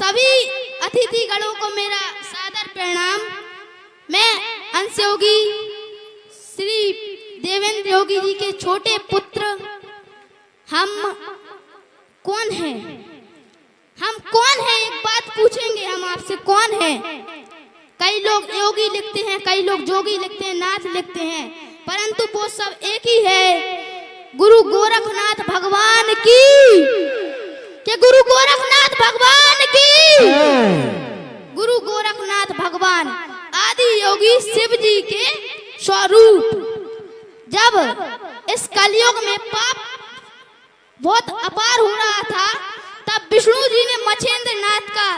सभी अतिथिगणों को मेरा सादर प्रणाम। मैं अंश योगी श्री देवेंद्र योगी जी के छोटे पुत्र। हम कौन हैं? हम कौन हैं? एक बात पूछेंगे हम आपसे, कौन है? कई लोग योगी लिखते हैं, कई लोग जोगी लिखते हैं, नाथ लिखते हैं, परंतु वो सब एक ही है। गुरु गोरखनाथ भगवान की, कि गुरु गोरखनाथ भगवान की। गुरु गोरखनाथ भगवान आदि योगी शिव जी के स्वरूप। जब इस कलयुग में पाप बहुत अपार हो रहा था, तब विष्णु जी ने मछेंद्र नाथ का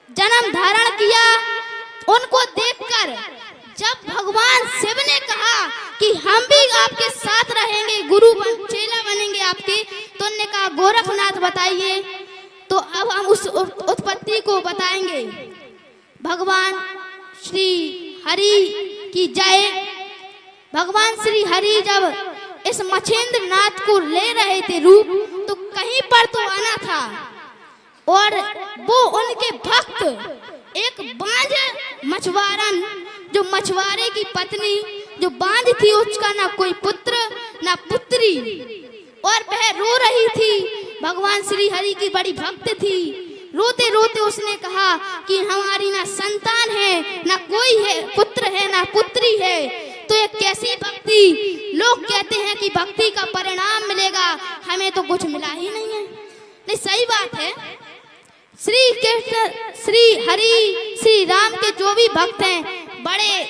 जन्म धारण किया। उनको देखकर जब भगवान शिव ने कहा कि हम भी आपके साथ रहेंगे, चेला बनेंगे आपके, तो उन्होंने कहा गोरखनाथ बताइए। तो अब हम उस उत्पत्ति को बताएंगे। भगवान श्री हरि की जय। भगवान श्री हरि जब इस मछेंद्र नाथ को ले रहे थे रूप, तो कहीं पर तो आना था, और वो उनके भक्त एक बांझ मछुआरन, जो मछुआरे की पत्नी जो बांझ थी, उसका ना कोई पुत्र ना पुत्री, और वह रो रही थी। भगवान श्री हरि की बड़ी भक्त थी। रोते रोते उसने कहा कि हमारी ना संतान है, ना कोई है पुत्र है, ना पुत्री है, तो ये कैसी भक्ति? लोग कहते हैं कि भक्ति का परिणाम मिलेगा, हमें तो कुछ मिला ही नहीं है। नहीं, सही बात है। श्री कृष्ण, श्री हरि, श्री राम के जो भी भक्त हैं, बड़े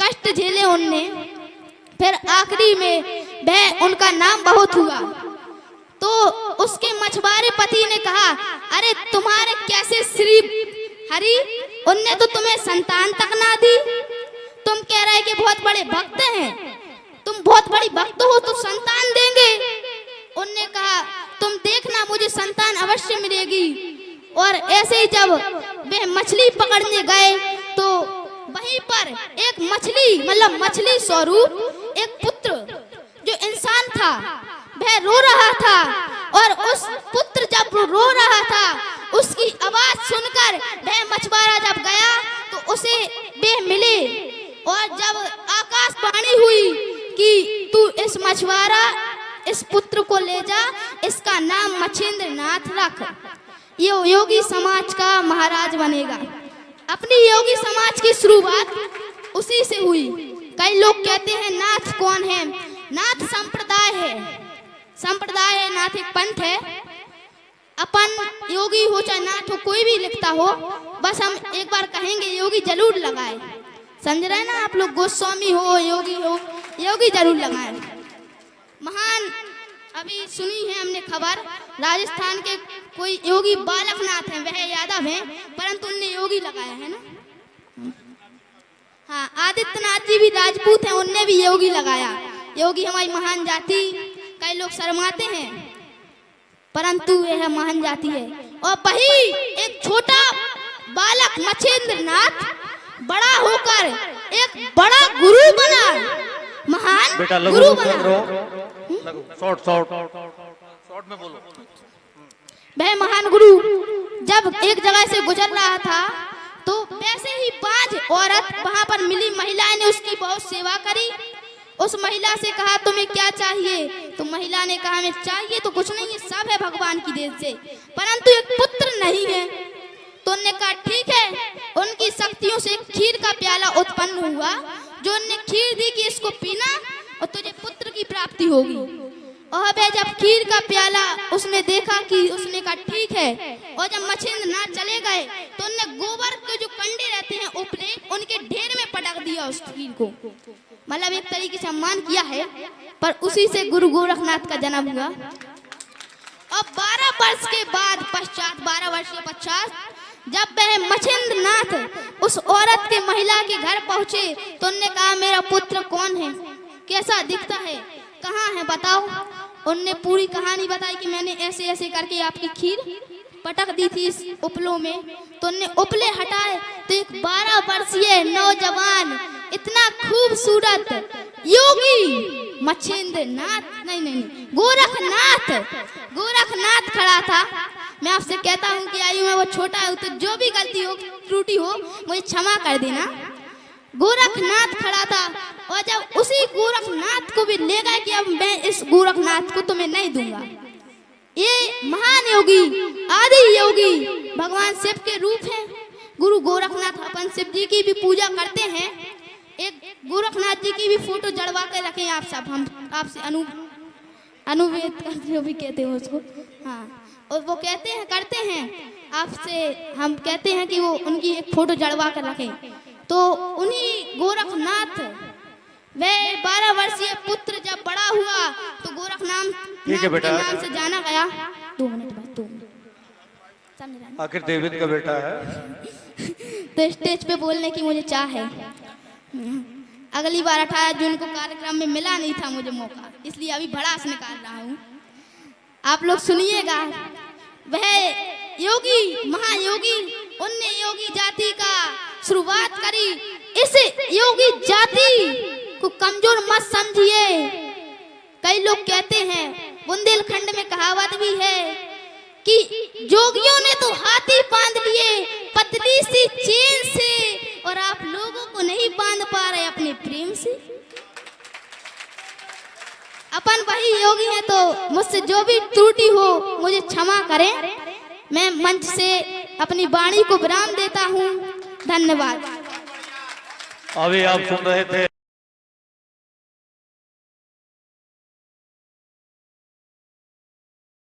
कष्ट झेले उनने, फिर आखिरी में वह उनका नाम बहुत हुआ। तो उसके मछुआरे पति ने कहा, अरे तुम्हारे कैसे श्री हरि, उनने तो तुम्हें संतान तक ना दी, तुम कह रहे कि बहुत बड़े भक्त हैं, तुम बहुत बड़ी भक्त हो तो संतान देंगे। उनने कहा तुम देखना, मुझे संतान अवश्य मिलेगी। और ऐसे ही जब वे मछली पकड़ने गए, तो वहीं पर एक मछली, मतलब मछली स्वरूप एक पुत्र जो इंसान था, वह रो रहा था, और उस पुत्र जब रो रहा था, उसकी आवाज सुनकर वह मछुआरा जब गया तो उसे वे मिले, और जब आकाशवाणी हुई कि तू इस मछुआरा, इस पुत्र को ले जा, इसका नाम मछेंद्र नाथ रख, ये योगी समाज का महाराज बनेगा। अपनी योगी समाज की शुरुआत उसी से हुई। कई लोग कहते हैं नाथ कौन है? नाथ संप्रदाय है, संप्रदाय है, नाथ एक पंथ है। अपन योगी हो चाहे नाथ हो, कोई भी लिखता हो, बस हम एक बार कहेंगे योगी जरूर लगाए। समझ रहे ना आप लोग? गोस्वामी हो, योगी हो, योगी जरूर लगाए। महान अभी सुनी है हमने खबर, राजस्थान के कोई योगी बालकनाथ हैं, वह यादव हैं, परंतु उनने योगी लगाया है ना। हाँ, आदित्यनाथ जी भी राजपूत हैं, उनने भी योगी लगाया। योगी हमारी महान जाति। कई लोग शर्माते हैं, परंतु यह महान जाति है। और वही एक छोटा बालक मछेंद्र नाथ बड़ा होकर एक बड़ा गुरु बना, महान गुरु बना। शॉर्ट में बोलो। वह महान गुरु जब एक जगह से गुजर रहा था, तो वैसे ही 5 औरत वहां पर मिली। महिलाएं ने उसकी बहुत सेवा करी। उस महिला से कहा तुम्हें क्या चाहिए? तो महिला ने कहा हमें चाहिए तो कुछ नहीं है, सब है भगवान की देन से, परंतु एक पुत्र नहीं है। तो उन्होंने कहा ठीक है। उनकी शक्तियों से खीर का प्याला उत्पन्न हुआ, जो उन्होंने खीर दी कि इसको पीना और तुझे पुत्र की प्राप्ति होगी। और वह जब खीर का प्याला उसने देखा कि उसने कहा ठीक है। और जब मछेंद्र नाथ चले गए, तो उन्होंने गोबर के जो कंडे रहते हैं उपले, उनके ढेर में पटक दिया उस खीर को, मतलब एक तरीके से सम्मान किया है। पर उसी से गुरु गोरखनाथ का जन्म हुआ। और 12 वर्ष के बाद पश्चात, 12 वर्ष के पश्चात, जब वह मछेंद्र नाथ उस औरत के, महिला के घर पहुंचे, तो उन्होंने कहा मेरा पुत्र कौन है, कैसा दिखता है, कहाँ है बताओ। उनने पूरी कहानी बताई कि मैंने ऐसे ऐसे करके आपकी खीर पटक दी थी इस उपलों में। तो उनने उपले हटाए, तो एक 12 वर्षीय नौजवान, इतना खूबसूरत योगी मछेंद्र नाथ, नहीं गोरखनाथ खड़ा था। मैं आपसे कहता हूँ कि आयु में वो छोटा है, तो जो भी गलती हो त्रुटि हो मुझे क्षमा कर देना। गोरखनाथ खड़ा था और जब उसी गोरखनाथ को भी ले गए कि अब मैं इस गोरखनाथ को तुम्हें नहीं दूंगा। ये महान योगी आदि योगी भगवान शिव के रूप हैं। गुरु गोरखनाथ अपन शिव जी की भी पूजा करते हैं। एक गोरखनाथ जी की भी फोटो जड़वा के रखें आप सब। हम आपसे अनुवेद करते हो भी कहते हो उसको, हाँ, और वो कहते हैं करते हैं आपसे, हम कहते हैं कि वो उनकी एक फोटो जड़वा कर रखें। तो उन्हीं गोरखनाथ वह 12 वर्षीय पुत्र जब बड़ा हुआ तो गोरखनाथ के नाम से जाना गया। 2 मिनट बस, 2 मिनट। आखिर देवित का बेटा है तो स्टेज पे बोलने की मुझे चाह है। अगली बार 18 जून को कार्यक्रम में मिला नहीं था मुझे मौका, इसलिए अभी भड़ास निकाल रहा हूँ। आप लोग सुनिएगा। वह योगी महायोगी, उनने योगी जाति का शुरुआत करी। इस योगी जाति को कमजोर मत समझिए। कई लोग कहते हैं, बुंदेलखंड में कहावत भी है कि जोगियों ने तो हाथी बांध लिए पतली सी चेन से, और आप लोगों को नहीं बांध पा रहे अपने प्रेम से। अपन वही योगी हैं, तो मुझसे जो भी त्रुटि हो मुझे क्षमा करें। मैं मंच से अपनी वाणी को विराम देता हूँ। धन्यवाद। अभी आप सुन रहे थे